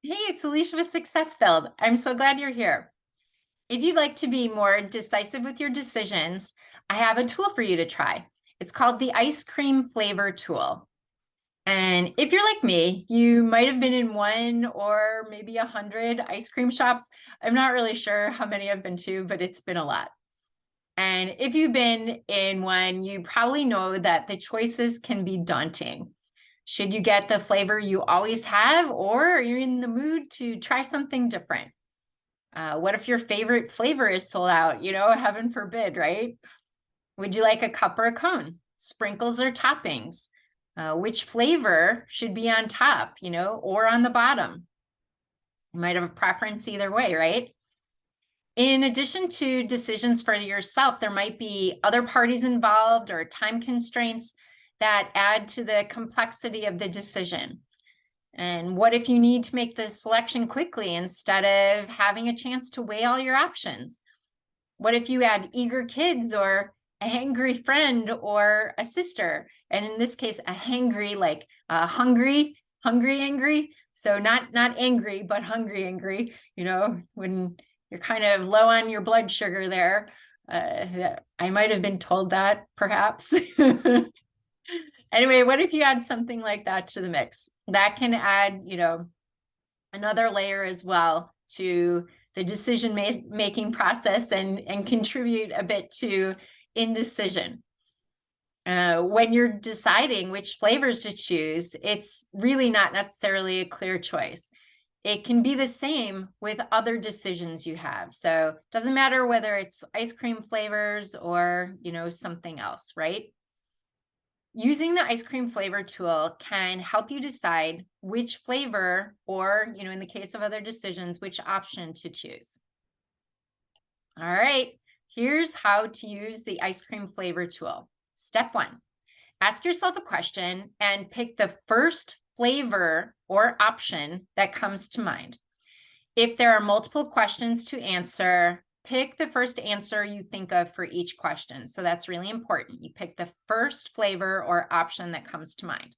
Hey, it's Alicia with Successfilled. I'm so glad you're here. If you'd like to be more decisive with your decisions, I have a tool for you to try. It's called the ice cream flavor tool. And if you're like me, you might have been in one or maybe 100 ice cream shops. I'm not really sure how many I've been to, but it's been a lot. And if you've been in one, you probably know that the choices can be daunting. Should you get the flavor you always have, or are you in the mood to try something different? What if your favorite flavor is sold out? Heaven forbid, right? Would you like a cup or a cone? Sprinkles or toppings? Which flavor should be on top, or on the bottom? You might have a preference either way, right? In addition to decisions for yourself, there might be other parties involved or time constraints that add to the complexity of the decision. And what if you need to make the selection quickly instead of having a chance to weigh all your options? What if you had eager kids or a hangry friend or a sister? And in this case, a hangry, like hungry, angry. So not angry, but hungry, angry, when you're kind of low on your blood sugar there. I might have been told that perhaps. Anyway, what if you add something like that to the mix? That can add, another layer as well to the decision making process and contribute a bit to indecision. When you're deciding which flavors to choose, it's really not necessarily a clear choice. It can be the same with other decisions you have. So it doesn't matter whether it's ice cream flavors or, something else, right? Using the ice cream flavor tool can help you decide which flavor or, in the case of other decisions, which option to choose. All right, here's how to use the ice cream flavor tool. Step 1, ask yourself a question and pick the first flavor or option that comes to mind. If there are multiple questions to answer, pick the first answer you think of for each question. So that's really important. You pick the first flavor or option that comes to mind.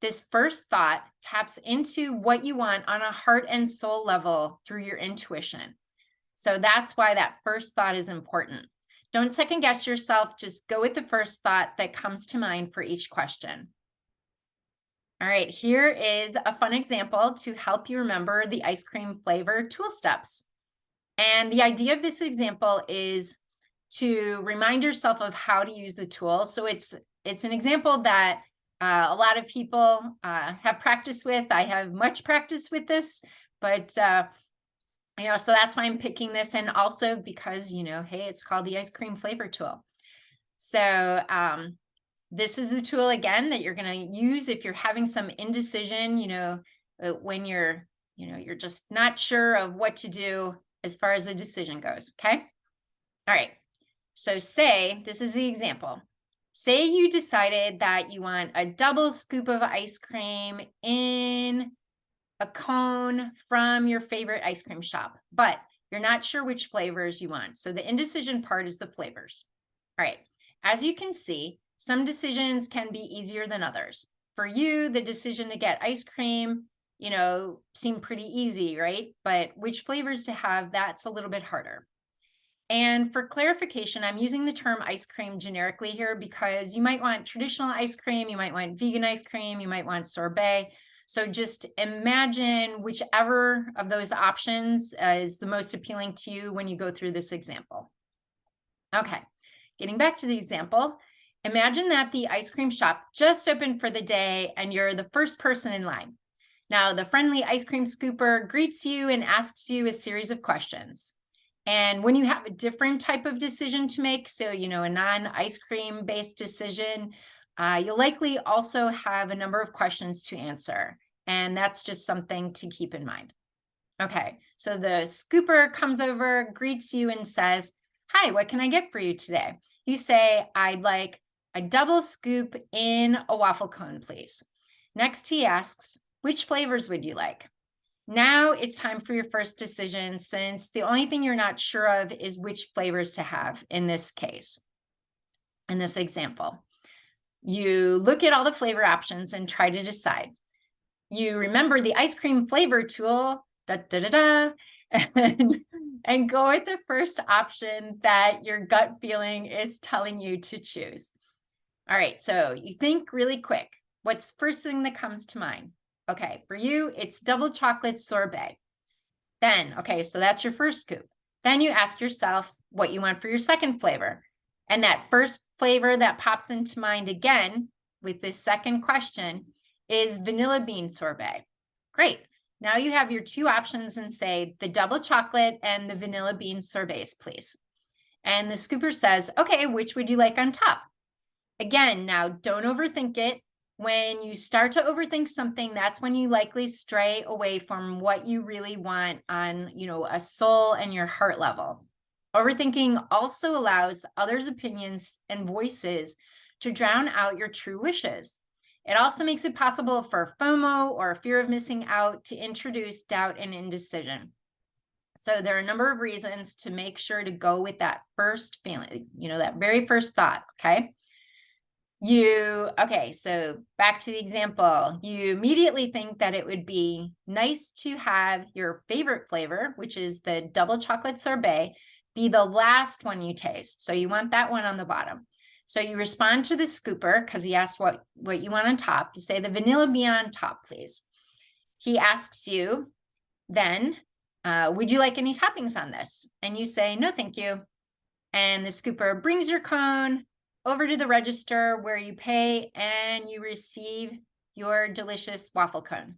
This first thought taps into what you want on a heart and soul level through your intuition. So that's why that first thought is important. Don't second guess yourself. Just go with the first thought that comes to mind for each question. All right, here is a fun example to help you remember the ice cream flavor tool steps. And the idea of this example is to remind yourself of how to use the tool. So it's an example that a lot of people have practice with. I have much practice with this, but so that's why I'm picking this, and also because hey, it's called the ice cream flavor tool. So this is the tool again that you're going to use if you're having some indecision. When you're just not sure of what to do as far as the decision goes. Okay. All right. So say, this is the example. Say you decided that you want a double scoop of ice cream in a cone from your favorite ice cream shop, but you're not sure which flavors you want. So the indecision part is the flavors. All right. As you can see, some decisions can be easier than others. For you, the decision to get ice cream, seem pretty easy, right? But which flavors to have, that's a little bit harder. And for clarification, I'm using the term ice cream generically here because you might want traditional ice cream, you might want vegan ice cream, you might want sorbet. So just imagine whichever of those options is the most appealing to you when you go through this example. Okay, getting back to the example, imagine that the ice cream shop just opened for the day and you're the first person in line. Now, the friendly ice cream scooper greets you and asks you a series of questions. And when you have a different type of decision to make, so, a non-ice cream based decision, you'll likely also have a number of questions to answer. And that's just something to keep in mind. Okay, so the scooper comes over, greets you, and says, "Hi, what can I get for you today?" You say, "I'd like a double scoop in a waffle cone, please." Next, he asks, "Which flavors would you like?" Now it's time for your first decision, since the only thing you're not sure of is which flavors to have in this case, in this example. You look at all the flavor options and try to decide. you remember the ice cream flavor tool, da, da, da, da, and go with the first option that your gut feeling is telling you to choose. All right, so you think really quick. What's first thing that comes to mind? Okay, for you, it's double chocolate sorbet. Then, okay, so that's your first scoop. Then you ask yourself what you want for your second flavor. And that first flavor that pops into mind again with this second question is vanilla bean sorbet. Great. Now you have your two options and say the double chocolate and the vanilla bean sorbets, please. And the scooper says, okay, which would you like on top? Again, now don't overthink it. When you start to overthink something, that's when you likely stray away from what you really want on, a soul and your heart level. Overthinking also allows others' opinions and voices to drown out your true wishes. It also makes it possible for FOMO, or fear of missing out, to introduce doubt and indecision. So there are a number of reasons to make sure to go with that first feeling, that very first thought, okay? So back to the example, you immediately think that it would be nice to have your favorite flavor, which is the double chocolate sorbet, be the last one you taste. So you want that one on the bottom. So you respond to the scooper because he asked what you want on top. You say the vanilla bean on top, please. He asks you then, would you like any toppings on this? And you say, no, thank you. And the scooper brings your cone over to the register where you pay and you receive your delicious waffle cone.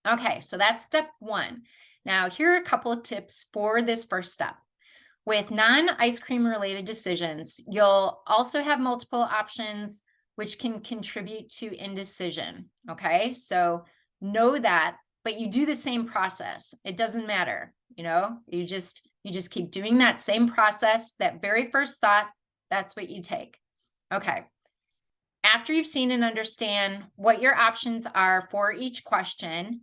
Okay, so that's step one. Now, here are a couple of tips for this first step. With non-ice cream related decisions, you'll also have multiple options which can contribute to indecision. Okay, so know that, but you do the same process. It doesn't matter, you just keep doing that same process, that very first thought. That's what you take. Okay. After you've seen and understand what your options are for each question,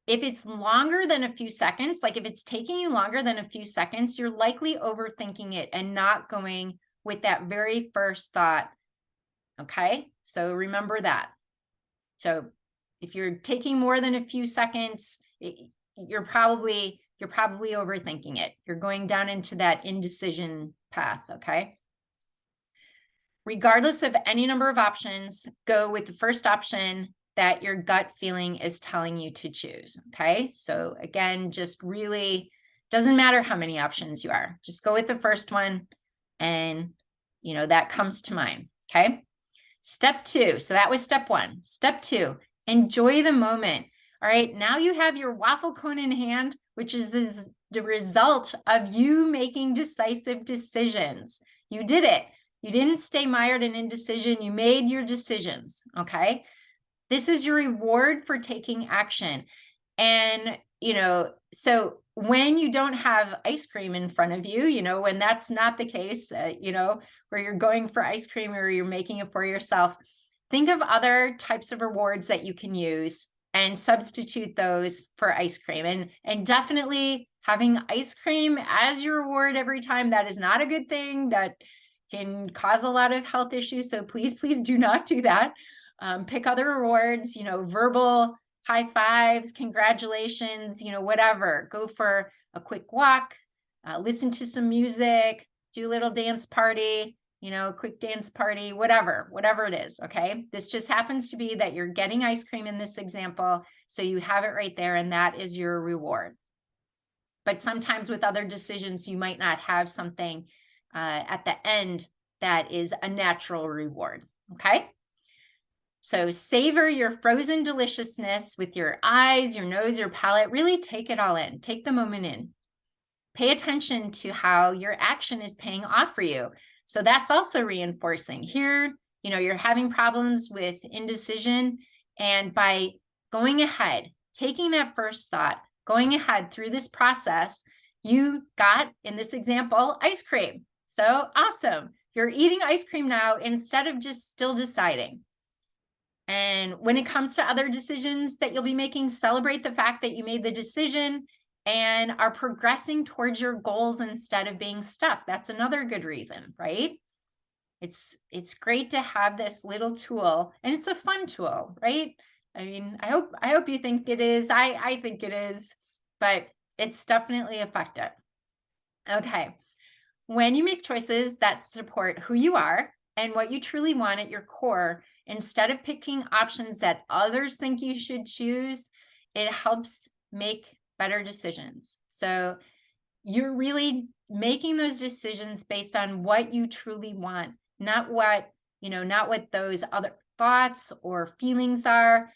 if it's longer than a few seconds, like if it's taking you longer than a few seconds, you're likely overthinking it and not going with that very first thought. Okay. So remember that. So if you're taking more than a few seconds, you're probably overthinking it. You're going down into that indecision path. Okay. Regardless of any number of options, go with the first option that your gut feeling is telling you to choose. Okay. So again, just really doesn't matter how many options you are, just go with the first one. And, that comes to mind. Okay. Step two. So that was step one. Step two, enjoy the moment. All right. Now you have your waffle cone in hand, which is the result of you making decisive decisions. You did it. You didn't stay mired in indecision. You made your decisions. Okay. This is your reward for taking action. And, so when you don't have ice cream in front of you, when that's not the case, where you're going for ice cream or you're making it for yourself, think of other types of rewards that you can use and substitute those for ice cream. And definitely having ice cream as your reward every time, that is not a good thing. That can cause a lot of health issues. So please do not do that. Pick other rewards, verbal high fives, congratulations, whatever. Go for a quick walk, listen to some music, do a little dance party, quick dance party, whatever it is. Okay. This just happens to be that you're getting ice cream in this example. So you have it right there, and that is your reward. But sometimes with other decisions, you might not have something at the end that is a natural reward. Okay. So savor your frozen deliciousness with your eyes, your nose, your palate. Really take it all in. Take the moment in. Pay attention to how your action is paying off for you. So that's also reinforcing. Here, you're having problems with indecision. And by going ahead, taking that first thought, going ahead through this process, you got, in this example, ice cream. So awesome. You're eating ice cream now instead of just still deciding. And when it comes to other decisions that you'll be making, celebrate the fact that you made the decision and are progressing towards your goals instead of being stuck. That's another good reason, right? It's great to have this little tool, and it's a fun tool, right? I mean, I hope you think it is. I think it is, but it's definitely effective. Okay. When you make choices that support who you are and what you truly want at your core, instead of picking options that others think you should choose, it helps make better decisions. So you're really making those decisions based on what you truly want, not what, not what those other thoughts or feelings are.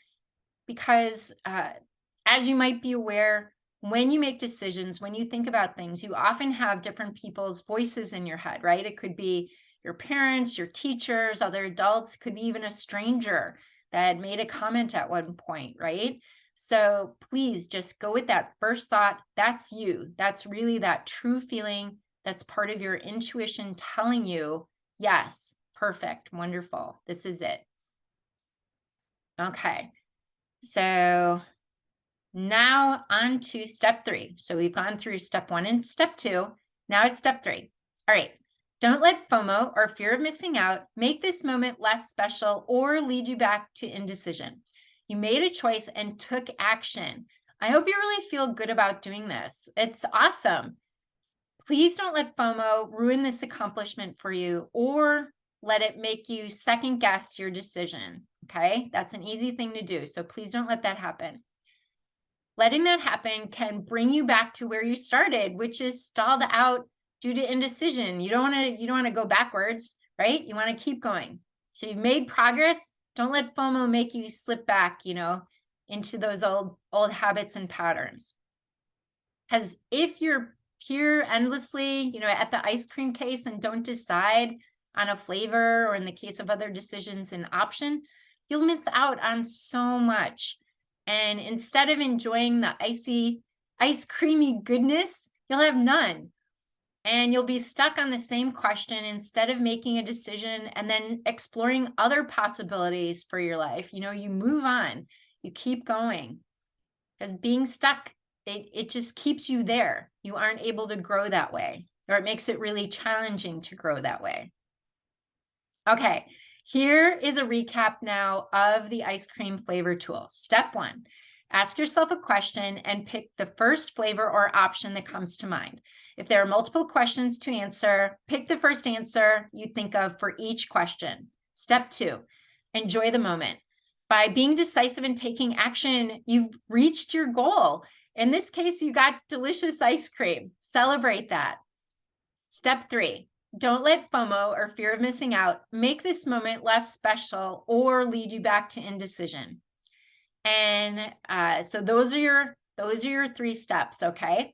Because as you might be aware, when you make decisions, when you think about things, you often have different people's voices in your head, right? It could be your parents, your teachers, other adults, could be even a stranger that made a comment at one point, right? So please just go with that first thought. That's you. That's really that true feeling. That's part of your intuition telling you, yes, perfect, wonderful. This is it. Okay. So now on to step 3. So we've gone through step 1 and step 2. Now it's step 3. All right. Don't let FOMO or fear of missing out make this moment less special or lead you back to indecision. You made a choice and took action. I hope you really feel good about doing this. It's awesome. Please don't let FOMO ruin this accomplishment for you or let it make you second guess your decision. Okay. That's an easy thing to do. So please don't let that happen. Letting that happen can bring you back to where you started, which is stalled out due to indecision. You don't want to go backwards, right? You want to keep going. So you've made progress. Don't let FOMO make you slip back, into those old habits and patterns. Because if you're here endlessly, at the ice cream case and don't decide on a flavor, or in the case of other decisions, an option, you'll miss out on so much. And instead of enjoying the ice creamy goodness, you'll have none. And you'll be stuck on the same question instead of making a decision and then exploring other possibilities for your life. You move on, you keep going. Because being stuck, it just keeps you there. You aren't able to grow that way, or it makes it really challenging to grow that way. Okay, here is a recap now of the ice cream flavor tool. Step 1, ask yourself a question and pick the first flavor or option that comes to mind. If there are multiple questions to answer, pick the first answer you think of for each question. Step 2, enjoy the moment. By being decisive and taking action, you've reached your goal. In this case, you got delicious ice cream. Celebrate that. Step 3, don't let FOMO or fear of missing out make this moment less special or lead you back to indecision. And so those are your 3 steps, okay?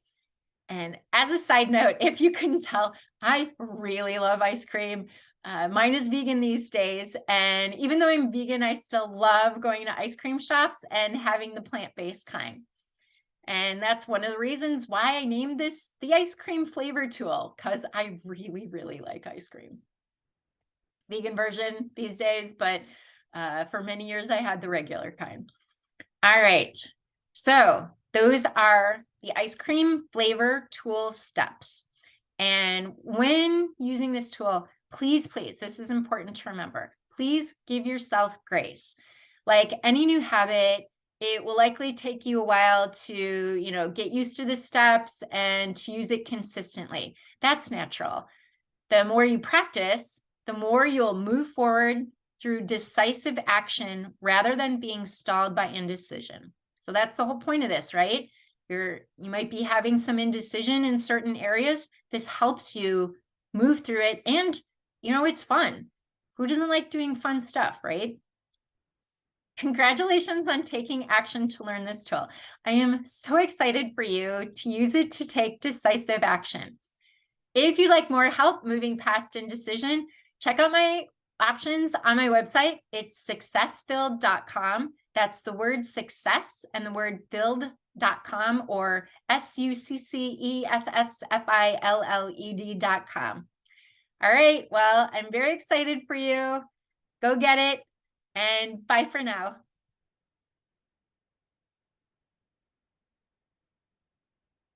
And as a side note, if you couldn't tell, I really love ice cream. Mine is vegan these days. And even though I'm vegan, I still love going to ice cream shops and having the plant-based kind. And that's one of the reasons why I named this the ice cream flavor tool, because I really, really like ice cream. Vegan version these days, but for many years I had the regular kind. All right. So those are the ice cream flavor tool steps. And when using this tool, please, this is important to remember, please give yourself grace. Like any new habit, it will likely take you a while to, get used to the steps and to use it consistently. That's natural. The more you practice, the more you'll move forward through decisive action rather than being stalled by indecision. So that's the whole point of this, right? You might be having some indecision in certain areas. This helps you move through it, and it's fun. Who doesn't like doing fun stuff, right? Congratulations on taking action to learn this tool. I am so excited for you to use it to take decisive action. If you'd like more help moving past indecision, check out my options on my website. It's successfilled.com. That's the word success and the word filled.com, or successfilled.com. All right. Well, I'm very excited for you. Go get it. And bye for now.